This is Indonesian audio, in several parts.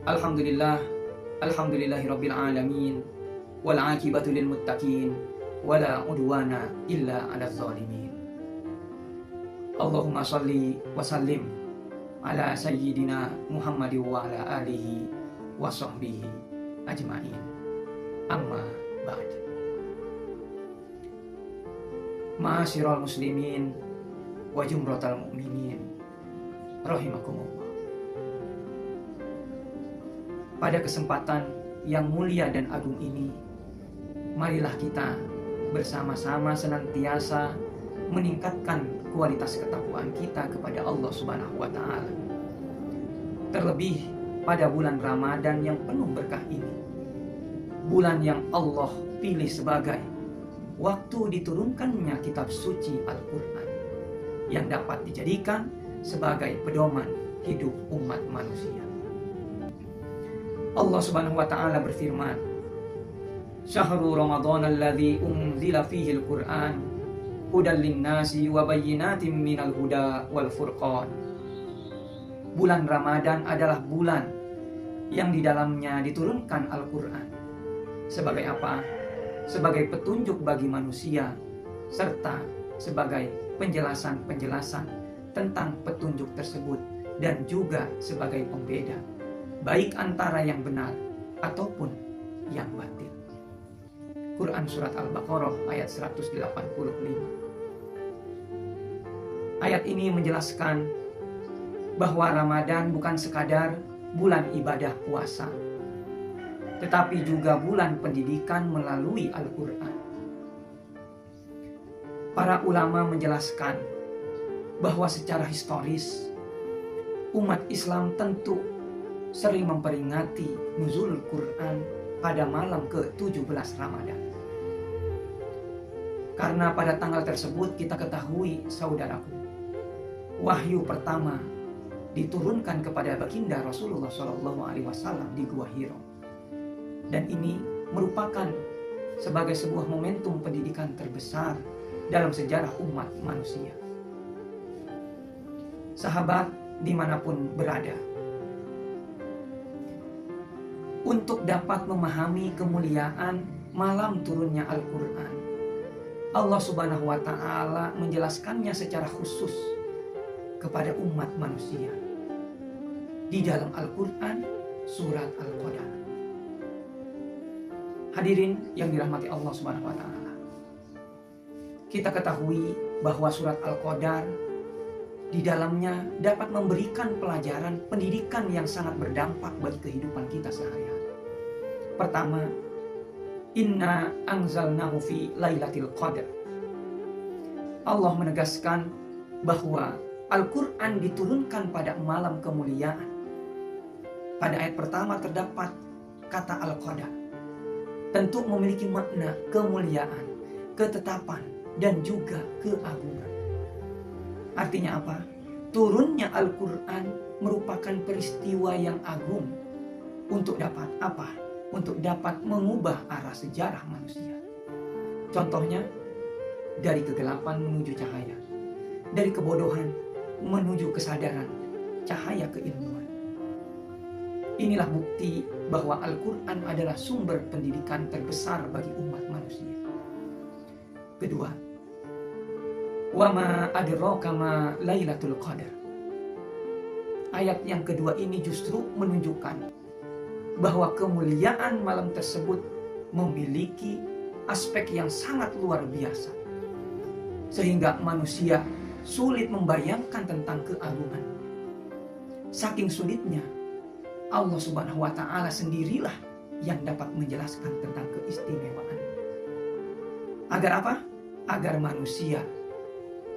Alhamdulillah, alhamdulillahirabbil alamin, wal aqibatu lil muttaqin, wala udwana illa 'alal zalimin. Allahumma shalli wa sallim ala sayyidina Muhammadin wa ala alihi wa sahbihi ajmain. Amma ba'd. Ma'asyiral muslimin wa jumratal mu'minin rahimakumullah. Pada kesempatan yang mulia dan agung ini, marilah kita bersama-sama senantiasa meningkatkan kualitas ketakwaan kita kepada Allah Subhanahu wa taala. Terlebih pada bulan Ramadan yang penuh berkah ini. Bulan yang Allah pilih sebagai waktu diturunkannya kitab suci Al-Qur'an yang dapat dijadikan sebagai pedoman hidup umat manusia. Allah Subhanahu wa taala berfirman, "Syahrul Ramadan alladzi unzila fihi al-Qur'an hudal lin-nasi wa bayyinatin minal huda wal furqan." Bulan Ramadan adalah bulan yang di dalamnya diturunkan Al-Qur'an. Sebagai apa? Sebagai petunjuk bagi manusia serta sebagai penjelasan-penjelasan tentang petunjuk tersebut dan juga sebagai pembeda baik antara yang benar ataupun yang batil. Quran Surat Al-Baqarah ayat 185. Ayat ini menjelaskan bahwa Ramadan bukan sekadar bulan ibadah puasa, tetapi juga bulan pendidikan melalui Al-Quran. Para ulama menjelaskan bahwa secara historis umat Islam tentu sering memperingati nuzul Quran pada malam ke-17 Ramadan. Karena pada tanggal tersebut kita ketahui, saudaraku, wahyu pertama diturunkan kepada baginda Rasulullah SAW di Gua Hiro. Dan ini merupakan sebagai sebuah momentum pendidikan terbesar dalam sejarah umat manusia. Sahabat dimanapun berada, untuk dapat memahami kemuliaan malam turunnya Al-Quran, Allah Subhanahu wa ta'ala menjelaskannya secara khusus kepada umat manusia di dalam Al-Quran surat Al-Qadar. Hadirin yang dirahmati Allah Subhanahu wa ta'ala, kita ketahui bahwa surat Al-Qadar di dalamnya dapat memberikan pelajaran pendidikan yang sangat berdampak bagi kehidupan kita sehari-hari. Pertama, inna anzalnahu fi lailatul qadar. Allah menegaskan bahwa Al-Quran diturunkan pada malam kemuliaan. Pada ayat pertama terdapat kata Al-Qadar. Tentu memiliki makna kemuliaan, ketetapan, dan juga keagungan. Artinya apa? Turunnya Al-Quran merupakan peristiwa yang agung untuk dapat apa? Untuk dapat mengubah arah sejarah manusia. Contohnya, dari kegelapan menuju cahaya, dari kebodohan menuju kesadaran, cahaya keilmuan. Inilah bukti bahwa Al-Quran adalah sumber pendidikan terbesar bagi umat manusia. Kedua, wama adraka ma lailatul qadar. Ayat yang kedua ini justru menunjukkan bahwa kemuliaan malam tersebut memiliki aspek yang sangat luar biasa, sehingga manusia sulit membayangkan tentang keagungan. Saking sulitnya, Allah Subhanahu wa ta'ala sendirilah yang dapat menjelaskan tentang keistimewaan. Agar apa? Agar manusia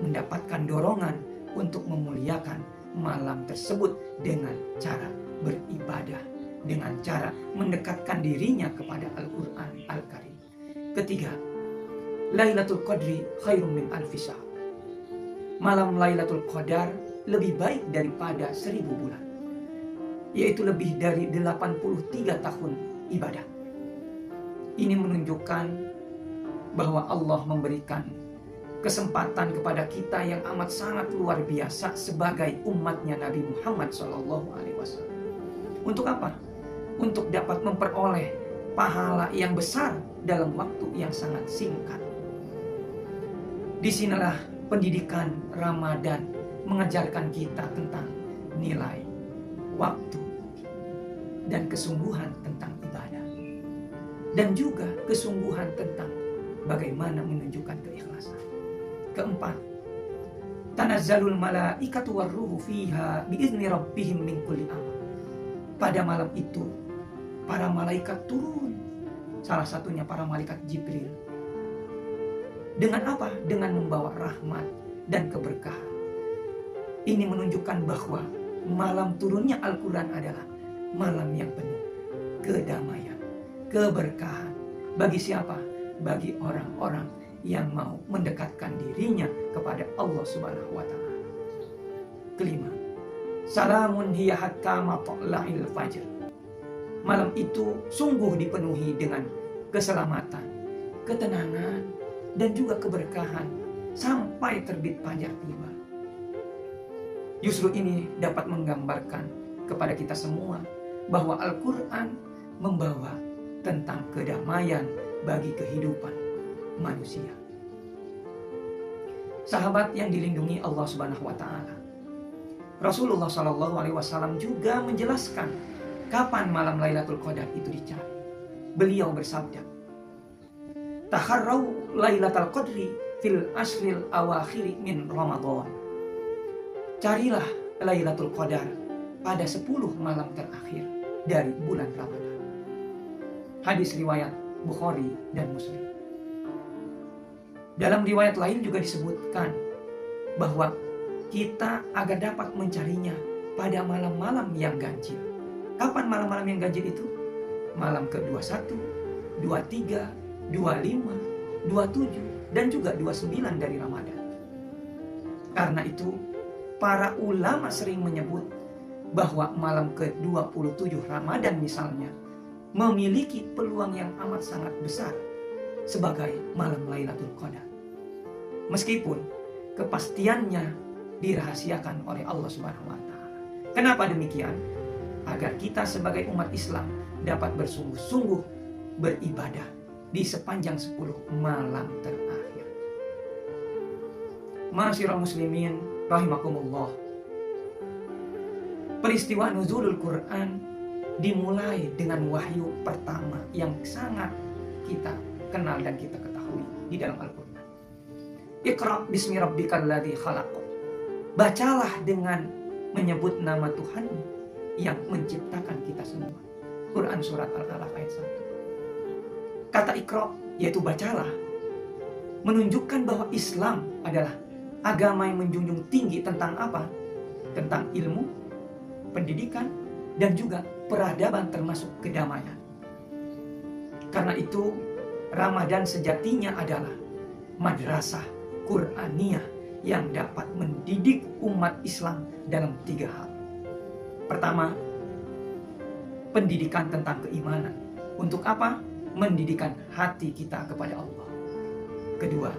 mendapatkan dorongan untuk memuliakan malam tersebut dengan cara beribadah, dengan cara mendekatkan dirinya kepada Al-Quran Al-Karim. Ketiga, Lailatul Qadri khairum min alfi syahr. Malam Lailatul Qadar lebih baik daripada 1000 bulan, yaitu lebih dari 83 tahun ibadah. Ini menunjukkan bahwa Allah memberikan kesempatan kepada kita yang amat sangat luar biasa sebagai umatnya Nabi Muhammad SAW. Untuk apa? untuk dapat memperoleh pahala yang besar dalam waktu yang sangat singkat. Disinilah pendidikan Ramadan mengajarkan kita tentang nilai, waktu, dan kesungguhan tentang ibadah. Dan juga kesungguhan tentang bagaimana menunjukkan keikhlasan. Keempat, tanazzalul malaikatu warruhu fiha biizni rabbihim min kulli amr. Pada malam itu, para malaikat turun. Salah satunya para malaikat Jibril. Dengan apa? Dengan membawa rahmat dan keberkahan. Ini menunjukkan bahwa malam turunnya Al-Quran adalah malam yang penuh kedamaian, keberkahan. Bagi siapa? Bagi orang-orang yang mau mendekatkan dirinya kepada Allah Subhanahu wa Ta'ala. Kelima, salamun hiya hatta matla'il fajr. Malam itu sungguh dipenuhi dengan keselamatan, ketenangan, dan juga keberkahan sampai terbit fajar tiba. Justru ini dapat menggambarkan kepada kita semua bahwa Al-Quran membawa tentang kedamaian bagi kehidupan manusia. Sahabat yang dilindungi Allah Subhanahu wa Ta'ala, Rasulullah Shallallahu Alaihi Wasallam juga menjelaskan kapan malam Lailatul Qadar itu dicari. Beliau bersabda, "Taharrau Lailatul Qadri fil ashril awakhiri min Ramadan." Carilah Lailatul Qadar pada 10 malam terakhir dari bulan Ramadan. Hadis riwayat Bukhari dan Muslim. Dalam riwayat lain juga disebutkan bahwa kita agar dapat mencarinya pada malam-malam yang ganjil. Kapan malam-malam yang ganjil itu? Malam ke-21, 23, 25, 27, dan juga 29 dari Ramadan. Karena itu, para ulama sering menyebut bahwa malam ke-27 Ramadan misalnya memiliki peluang yang amat sangat besar sebagai malam Lailatul Qadar. Meskipun kepastiannya dirahasiakan oleh Allah Subhanahu wa Ta'ala. Kenapa demikian? Agar kita sebagai umat Islam dapat bersungguh-sungguh beribadah di sepanjang 10 malam terakhir. Ma'asyiral muslimin rahimakumullah. Peristiwa nuzulul Quran dimulai dengan wahyu pertama yang sangat kita kenal dan kita ketahui di dalam Al-Quran. Iqra bismi rabbikal ladzi khalaq. Bacalah dengan menyebut nama Tuhan yang menciptakan kita semua. Quran surat Al-Alaq ayat 1. Kata Iqra yaitu bacalah menunjukkan bahwa Islam adalah agama yang menjunjung tinggi tentang apa? Tentang ilmu, pendidikan, dan juga peradaban termasuk kedamaian. Karena itu Ramadan sejatinya adalah madrasah Qur'aniyah yang dapat mendidik umat Islam dalam 3 hal. Pertama, pendidikan tentang keimanan. Untuk apa? Mendidikan hati kita kepada Allah. Kedua,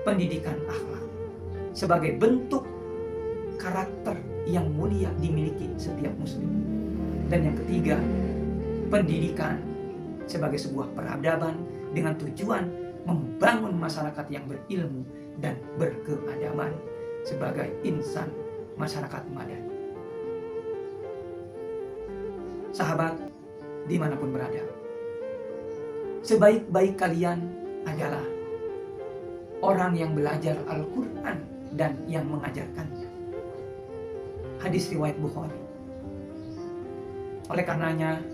pendidikan akhlak sebagai bentuk karakter yang mulia dimiliki setiap muslim. Dan yang ketiga, pendidikan sebagai sebuah peradaban dengan tujuan membangun masyarakat yang berilmu dan berkeadaban sebagai insan masyarakat madani. Sahabat dimanapun berada, sebaik-baik kalian adalah orang yang belajar Al-Quran dan yang mengajarkannya. Hadis riwayat Bukhari. Oleh karenanya,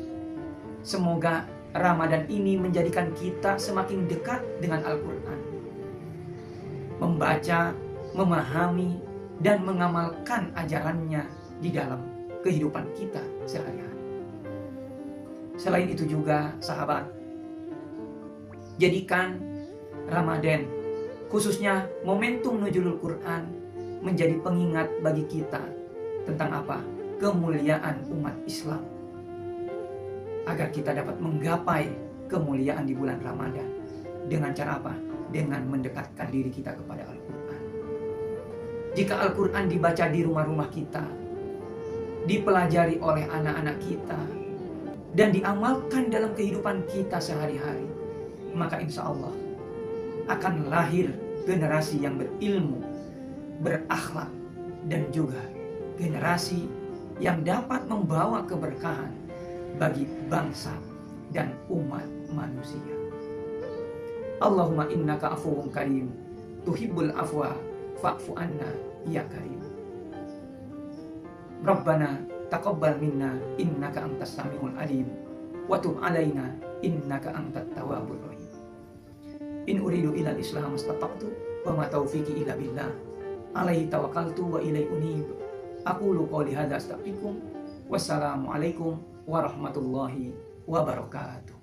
semoga Ramadan ini menjadikan kita semakin dekat dengan Al-Quran. Membaca, memahami, dan mengamalkan ajarannya di dalam kehidupan kita sehari-hari. Selain itu juga, sahabat, jadikan Ramadan, khususnya momentum nuzulul Quran, menjadi pengingat bagi kita tentang apa? Kemuliaan umat Islam. Agar kita dapat menggapai kemuliaan di bulan Ramadan. Dengan cara apa? Dengan mendekatkan diri kita kepada Al-Quran. Jika Al-Quran dibaca di rumah-rumah kita, dipelajari oleh anak-anak kita, dan diamalkan dalam kehidupan kita sehari-hari, maka insya Allah akan lahir generasi yang berilmu, berakhlak, dan juga generasi yang dapat membawa keberkahan bagi bangsa dan umat manusia. Allahumma innaka afuwun karim, tuhibbul afwa fa'fu anna ya karim. Rabbana taqabbal minna innaka antas samiul alim wa tub alaina innaka antat tawwabur rahim. In uridu ilal islam mastata'tu wa ma taufiqi illa billah alaihi tawakkaltu wa ilaihi unib. Aqulu qouli hadza astaghfirukum. Wassalamu alaikum warahmatullahi wabarakatuh.